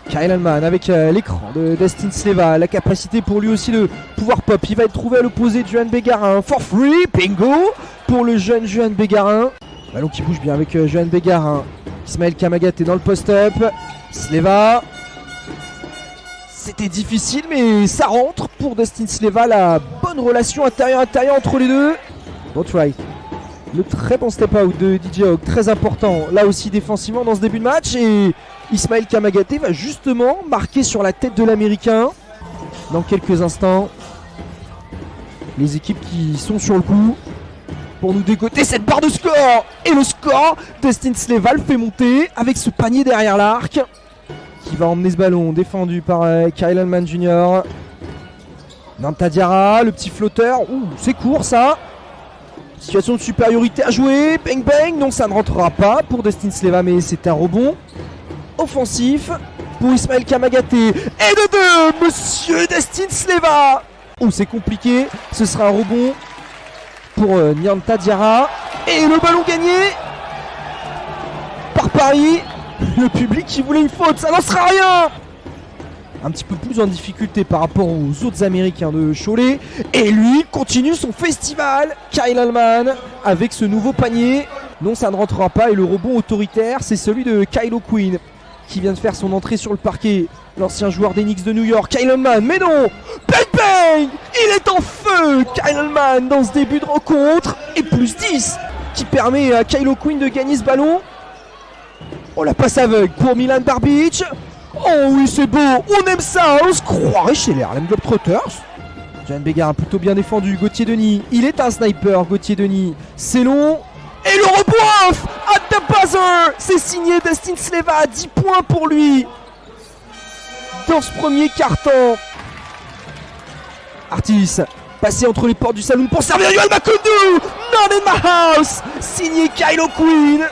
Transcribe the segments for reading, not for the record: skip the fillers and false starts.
Kyle Allman avec l'écran de Destin Sleva, la capacité pour lui aussi de pouvoir pop. Il va être trouvé à l'opposé de Johan Bégarin. For free, bingo pour le jeune Johan Bégarin. Ballon qui bouge bien avec Johan Bégarin. Ismaël Kamagaté dans le post-up. Sleva. C'était difficile mais ça rentre pour Destin Sleva. La bonne relation intérieur-intérieur entre les deux. Boatwright. Le très bon step-out de DJ Hawk, très important là aussi défensivement dans ce début de match. Et Ismaël Kamagaté va justement marquer sur la tête de l'Américain dans quelques instants. Les équipes qui sont sur le coup pour nous dégoter cette barre de score. Et le score, Destin Sleva le fait monter avec ce panier derrière l'arc qui va emmener ce ballon défendu par Kyle Allman Jr. Nanta Diarra, le petit flotteur. Ouh, c'est court ça. Situation de supériorité à jouer. Bang bang. Non, ça ne rentrera pas pour Destin Sleva, mais c'est un rebond offensif pour Ismaël Kamagaté. Et de deux, monsieur Destin Sleva. Oh, c'est compliqué. Ce sera un rebond pour Nanta Diarra. Et le ballon gagné par Paris. Le public qui voulait une faute, ça n'en sera rien. Un petit peu plus en difficulté par rapport aux autres Américains de Cholet. Et lui continue son festival, Kyle Allman, avec ce nouveau panier. Non, ça ne rentrera pas. Et le rebond autoritaire, c'est celui de Kyle O'Quinn, qui vient de faire son entrée sur le parquet. L'ancien joueur des Knicks de New York, Kyle Allman. Mais non, bang bang, il est en feu, Kyle Allman, dans ce début de rencontre. Et plus 10, qui permet à Kyle O'Quinn de gagner ce ballon. Oh, la passe aveugle pour Milan Barbic. Oh oui, c'est beau, on aime ça, on se croirait chez les Harlem Globetrotters. Johan Bégarin plutôt bien défendu. Gauthier Denis, il est un sniper, Gauthier Denis. C'est long. Et le rebond off at the buzzer. C'est signé Destin Sleva, 10 points pour lui dans ce premier carton. Artis, passé entre les portes du saloon pour servir Yoel Makoundou. Not in my house. Signé Kyle O'Quinn.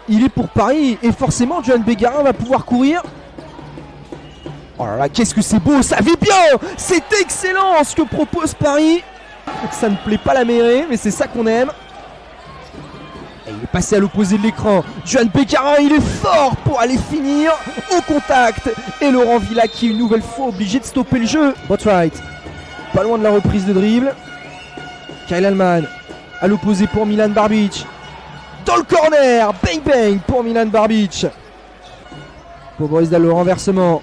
Il est pour Paris et forcément Johan Bégarin va pouvoir courir. Oh là là, qu'est-ce que c'est beau, ça vit bien. C'est excellent ce que propose Paris. Ça ne plaît pas la mêlée, mais c'est ça qu'on aime. Et il est passé à l'opposé de l'écran. Johan Bégarin, il est fort pour aller finir au contact. Et Laurent Villa qui est une nouvelle fois obligé de stopper le jeu. Boatwright, pas loin de la reprise de dribble. Kyle Allman à l'opposé pour Milan Barbic. Dans le corner, bang bang pour Milan Barbic. Pour Boris Dall, le renversement.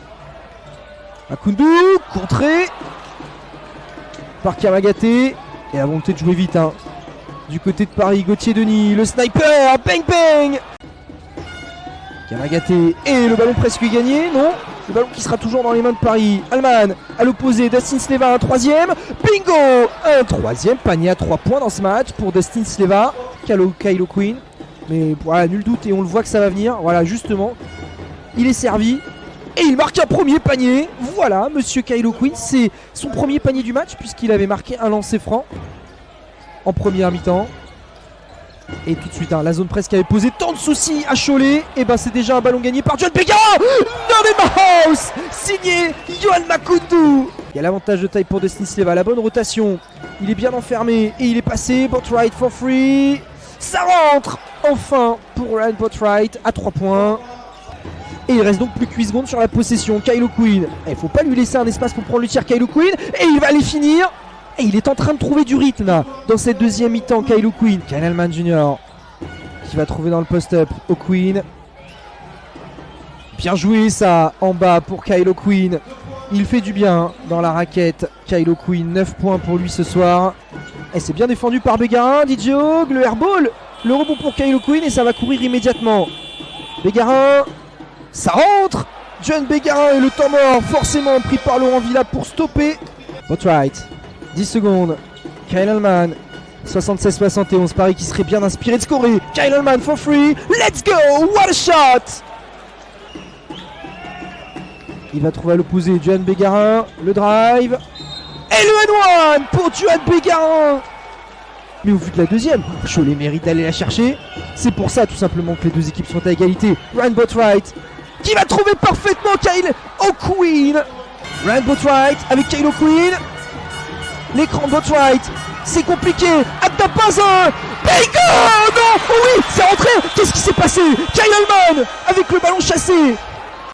Makoundou, contré par Kamagaté. Et la volonté de jouer vite hein. Du côté de Paris, Gauthier Denis, le sniper, bang bang. Kamagaté et le ballon presque gagné, non. Le ballon qui sera toujours dans les mains de Paris. Allman à l'opposé, Destin Sleva, un troisième. Bingo, un troisième panier à 3 points dans ce match pour Destin Sleva. Kyle O'Quinn. Mais voilà, nul doute et on le voit que ça va venir. Voilà, justement, il est servi. Et il marque un premier panier. Voilà, monsieur Kyle O'Quinn, c'est son premier panier du match puisqu'il avait marqué un lancer franc en première mi-temps. Et tout de suite, hein, la zone presse qui avait posé tant de soucis à Cholet. Et ben c'est déjà un ballon gagné par Johan Bégarin. Not in my house. Signé Yoel Makoundou. Il y a l'avantage de taille pour Destin Sleva, la bonne rotation. Il est bien enfermé et il est passé. Boatwright for free. Ça rentre enfin pour Ryan Boatwright à 3 points. Et il reste donc plus que 8 secondes sur la possession. Kyle O'Quinn, il ne faut pas lui laisser un espace pour prendre le tir. Kyle O'Quinn, et il va aller finir. Et il est en train de trouver du rythme là, dans cette deuxième mi-temps. Kyle O'Quinn, Kyle Allman Jr. qui va trouver dans le post-up O'Quinn. Bien joué ça en bas pour Kyle O'Quinn. Il fait du bien dans la raquette. Kyle O'Quinn, 9 points pour lui ce soir. Et c'est bien défendu par Bégarin. DJ Hawk, le airball. Le rebond pour Kyle O'Quinn et ça va courir immédiatement. Bégarin, ça rentre. Johan Bégarin et le temps mort forcément pris par Laurent Villa pour stopper. Boatwright, 10 secondes. Kyle Allman, 76-71. Paris qui serait bien inspiré de scorer. Kyle Allman for free. Let's go. What a shot. Il va trouver à l'opposé Johan Bégarin. Le drive. Et le N1 pour Johan Bégarin. Mais au vu de la deuxième, Cholet mérite d'aller la chercher. C'est pour ça tout simplement que les deux équipes sont à égalité. Ryan Boatwright qui va trouver parfaitement Kyle O'Quinn. Ryan Boatwright avec Kyle O'Quinn. L'écran Boatwright, c'est compliqué. At the buzzer. Bingo. Non, oh oui, c'est rentré. Qu'est-ce qui s'est passé? Kyle Allman avec le ballon chassé.